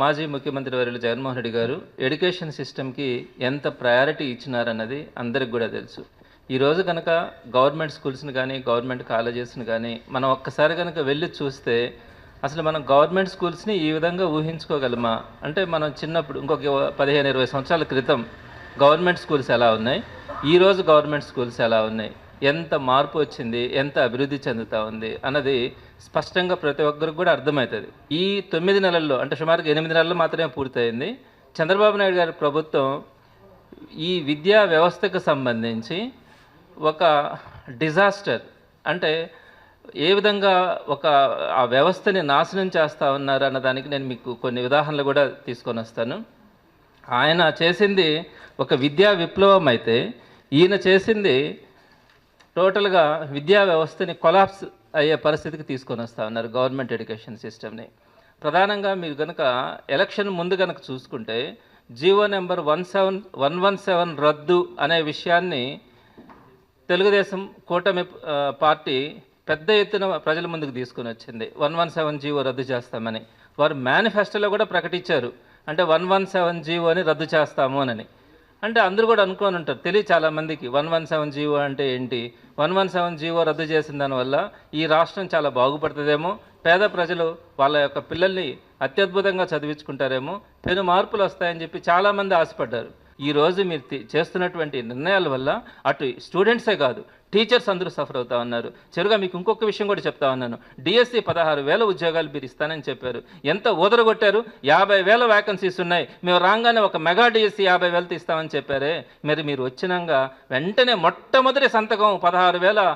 మాజీ ముఖ్యమంత్రి వర్యులు జగన్మోహన్ రెడ్డి గారు ఎడ్యుకేషన్ సిస్టమ్కి ఎంత ప్రయారిటీ ఇచ్చినారన్నది అందరికి కూడా తెలుసు. ఈరోజు కనుక గవర్నమెంట్ స్కూల్స్ని కానీ గవర్నమెంట్ కాలేజెస్ని కానీ మనం ఒక్కసారి కనుక వెళ్ళి చూస్తే అసలు మనం గవర్నమెంట్ స్కూల్స్ని ఈ విధంగా ఊహించుకోగలమా? అంటే మనం చిన్నప్పుడు ఇంకొక 15-20 సంవత్సరాల క్రితం గవర్నమెంట్ స్కూల్స్ ఎలా ఉన్నాయి, ఈరోజు గవర్నమెంట్ స్కూల్స్ ఎలా ఉన్నాయి, ఎంత మార్పు వచ్చింది, ఎంత అభివృద్ధి చెందుతూ ఉంది అన్నది స్పష్టంగా ప్రతి ఒక్కరికి కూడా అర్థమవుతుంది. ఈ 9 నెలల్లో అంటే సుమారుగా 8 నెలలు మాత్రమే పూర్తయింది. చంద్రబాబు నాయుడు గారి ప్రభుత్వం ఈ విద్యా వ్యవస్థకు సంబంధించి ఒక డిజాస్టర్, అంటే ఏ విధంగా ఆ వ్యవస్థని నాశనం చేస్తూ ఉన్నారు అన్నదానికి నేను మీకు కొన్ని ఉదాహరణలు కూడా తీసుకొని వస్తాను. ఆయన చేసింది ఒక విద్యా విప్లవం అయితే, ఈయన చేసింది టోటల్గా విద్యా వ్యవస్థని కొలాప్స్ అయ్యే పరిస్థితికి తీసుకొని వస్తూ ఉన్నారు గవర్నమెంట్ ఎడ్యుకేషన్ సిస్టమ్ని. ప్రధానంగా మీరు కనుక ఎలక్షన్ ముందు కనుక చూసుకుంటే జీవో నెంబర్ 117 రద్దు అనే విషయాన్ని తెలుగుదేశం కూటమి పార్టీ పెద్ద ఎత్తున ప్రజల ముందుకు తీసుకుని వచ్చింది. 117 జీవో రద్దు చేస్తామని వారు మేనిఫెస్టోలో కూడా ప్రకటించారు. అంటే 117 జీవోని రద్దు చేస్తాము అని. అంటే అందరూ కూడా అనుకొని ఉంటారు, తెలియదు చాలామందికి 117 జీవో అంటే ఏంటి. 117 జీవో రద్దు చేసిన దానివల్ల ఈ రాష్ట్రం చాలా బాగుపడుతుందేమో, పేద ప్రజలు వాళ్ళ యొక్క పిల్లల్ని అత్యద్భుతంగా చదివించుకుంటారేమో, పెను మార్పులు వస్తాయని చెప్పి చాలామంది ఆశపడ్డారు. ఈరోజు మీరు చేస్తున్నటువంటి నిర్ణయాల వల్ల అటు స్టూడెంట్సే కాదు, టీచర్స్ అందరూ సఫర్ అవుతా ఉన్నారు. చివరిగా మీకు ఇంకొక విషయం కూడా చెప్తా ఉన్నాను. డిఎస్సి 16,000 ఉద్యోగాలు మీరు ఇస్తానని చెప్పారు. ఎంత ఊదరగొట్టారు. 50,000 వ్యాకెన్సీస్ ఉన్నాయి. మేము రాగానే ఒక మెగా డిఎస్సి 50,000 ఇస్తామని చెప్పారే. మరి మీరు వచ్చినాక వెంటనే మొట్టమొదటి సంతకం 16,000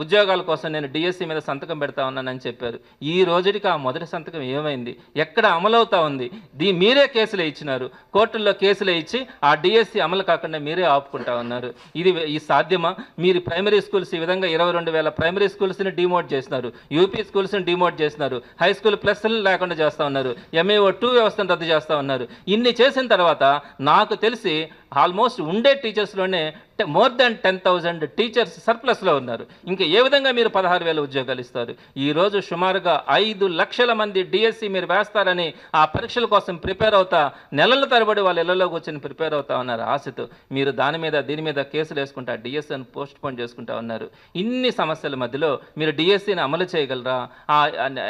ఉద్యోగాల కోసం నేను డిఎస్సి మీద సంతకం పెడతా ఉన్నానని చెప్పారు. ఈ రోజుకి ఆ మొదటి సంతకం ఏమైంది, ఎక్కడ అమలవుతా ఉంది? మీరే కేసులు ఇచ్చినారు, కోర్టుల్లో కేసులు ఇచ్చి ఆ డిఎస్సి అమలు కాకుండా మీరే ఆపుకుంటా ఉన్నారు. ఈ సాధ్యమా? మీరు ప్రైమరీ స్కూల్స్ ఈ విధంగా 22,000 ప్రైమరీ స్కూల్స్ని డిమోట్ చేస్తున్నారు, యూపీ స్కూల్స్ని డిమోట్ చేస్తున్నారు, హై స్కూల్ ప్లస్లు లేకుండా చేస్తూ ఉన్నారు, MAO 2 వ్యవస్థను రద్దు చేస్తూ ఉన్నారు. ఇన్ని చేసిన తర్వాత నాకు తెలిసి ఆల్మోస్ట్ ఉండే టీచర్స్లోనే మోర్ దాన్ 10,000 టీచర్స్ సర్ప్లస్లో ఉన్నారు. ఇంకా ఏ విధంగా మీరు 16,000 ఉద్యోగాలు ఇస్తారు? ఈరోజు సుమారుగా 5 లక్షల మంది డిఎస్సి మీరు వేస్తారని ఆ పరీక్షల కోసం ప్రిపేర్ అవుతా నెలల తరబడి వాళ్ళ ఇళ్లలో కూర్చొని ప్రిపేర్ అవుతా ఉన్నారు ఆశతో. మీరు దీని మీద కేసులు వేసుకుంటా డిఎస్సిని పోస్ట్ పోన్ చేసుకుంటా ఉన్నారు. ఇన్ని సమస్యల మధ్యలో మీరు డిఎస్సిని అమలు చేయగలరా? ఆ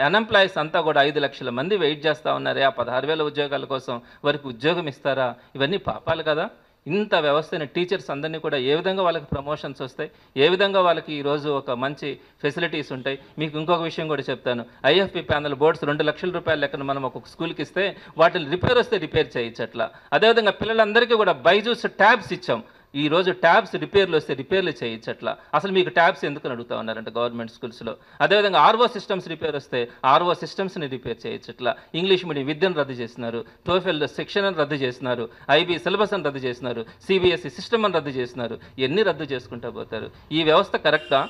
అన్ఎంప్లాయీస్ అంతా కూడా 5 లక్షల మంది వెయిట్ చేస్తూ ఉన్నారే ఆ 16,000 ఉద్యోగాల కోసం. వారికి ఉద్యోగం ఇస్తారా? ఇవన్నీ పాపాలు కదా. ఇంత వ్యవస్థని టీచర్స్ అందరినీ కూడా ఏ విధంగా వాళ్ళకి ప్రమోషన్స్ వస్తాయి, ఏ విధంగా వాళ్ళకి ఈరోజు ఒక మంచి ఫెసిలిటీస్ ఉంటాయి? మీకు ఇంకొక విషయం కూడా చెప్తాను. IFP ప్యానల్ బోర్డ్స్ 2 లక్షల రూపాయల లెక్కన మనం ఒక స్కూల్కి ఇస్తే వాటిని రిపేర్ వస్తే రిపేర్ చేయొచ్చు. అట్లా అదేవిధంగా పిల్లలందరికీ కూడా బైజూస్ ట్యాబ్స్ ఇచ్చాం. ఈరోజు ట్యాబ్స్ రిపేర్లు వస్తే రిపేర్లు చేయొచ్చట్లా. అసలు మీకు ట్యాబ్స్ ఎందుకు అడుగుతా ఉన్నారంటే గవర్నమెంట్ స్కూల్స్లో. అదేవిధంగా RO సిస్టమ్స్ రిపేర్ వస్తే RO సిస్టమ్స్ని రిపేర్ చేయొచ్చట్లా. ఇంగ్లీష్ మీడియం విద్యను రద్దు చేస్తున్నారు, TOEFL సెక్షన్ అని రద్దు చేస్తున్నారు, IB సిలబస్ అని రద్దు చేస్తున్నారు, CBSE సిస్టమ్ అని రద్దు చేస్తున్నారు. ఎన్ని రద్దు చేసుకుంటూ పోతారు? ఈ వ్యవస్థ కరెక్టా?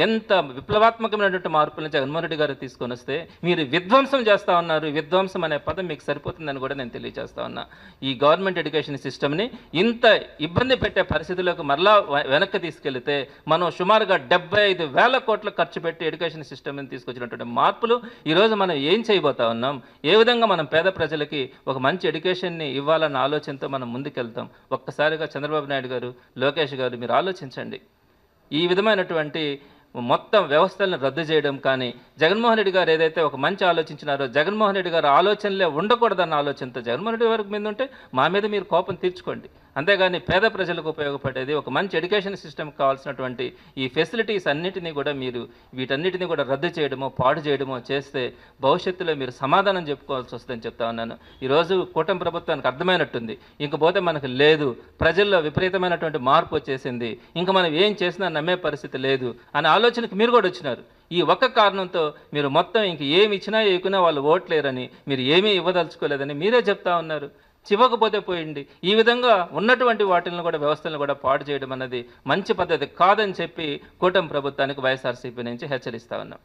ఎంత విప్లవాత్మకమైనటువంటి మార్పులను జగన్మోహన్ రెడ్డి గారు తీసుకొని వస్తే మీరు విధ్వంసం చేస్తూ ఉన్నారు. విధ్వంసం అనే పదం మీకు సరిపోతుందని కూడా నేను తెలియజేస్తా ఉన్నా. ఈ గవర్నమెంట్ ఎడ్యుకేషన్ సిస్టమ్ని ఇంత ఇబ్బంది పెట్టే పరిస్థితుల్లోకి మరలా వెనక్కి తీసుకెళ్తే మనం సుమారుగా 75,000 కోట్లు ఖర్చు పెట్టి ఎడ్యుకేషన్ సిస్టమ్ని తీసుకొచ్చినటువంటి మార్పులు ఈరోజు మనం ఏం చేయబోతా ఉన్నాం? ఏ విధంగా మనం పేద ప్రజలకి ఒక మంచి ఎడ్యుకేషన్ని ఇవ్వాలన్న ఆలోచనతో మనం ముందుకెళ్తాం? ఒక్కసారిగా చంద్రబాబు నాయుడు గారు, లోకేష్ గారు మీరు ఆలోచించండి. ఈ విధమైనటువంటి మొత్తం వ్యవస్థలను రద్దు చేయడం కానీ, జగన్మోహన్ రెడ్డి గారు ఏదైతే ఒక మంచి ఆలోచించినారో, జగన్మోహన్ రెడ్డి గారు ఆలోచనలే ఉండకూడదన్న ఆలోచనతో జగన్మోహన్ రెడ్డి గారి మీద ఉంటే మా మీద మీరు కోపం తీర్చుకోండి. అంతేగాని పేద ప్రజలకు ఉపయోగపడేది ఒక మంచి ఎడ్యుకేషన్ సిస్టమ్కి కావాల్సినటువంటి ఈ ఫెసిలిటీస్ అన్నిటినీ కూడా వీటన్నిటినీ కూడా రద్దు చేయడమో పాడు చేయడమో చేస్తే భవిష్యత్తులో మీరు సమాధానం చెప్పుకోవాల్సి వస్తుందని చెప్తా ఉన్నాను. ఈరోజు కూటమి ప్రభుత్వానికి అర్థమైనట్టుంది, ఇంకపోతే మనకు లేదు, ప్రజల్లో విపరీతమైనటువంటి మార్పు వచ్చేసింది, ఇంకా మనం ఏం చేసినా నమ్మే పరిస్థితి లేదు అనే ఆలోచనకు మీరు కూడా వచ్చినారు. ఈ ఒక్క కారణంతో మీరు మొత్తం ఇంక ఏమి ఇచ్చినా ఏకున్నా వాళ్ళు ఓట్లేరని, మీరు ఏమీ ఇవ్వదలుచుకోలేదని మీరే చెప్తా ఉన్నారు. చివకపోతే పోయింది. ఈ విధంగా ఉన్నటువంటి వాటిని కూడా వ్యవస్థలను కూడా పాడు చేయడం అన్నది మంచి పద్ధతి కాదని చెప్పి కూటమి ప్రభుత్వానికి వైఎస్ఆర్సీపీ నుంచి హెచ్చరిస్తా ఉన్నాం.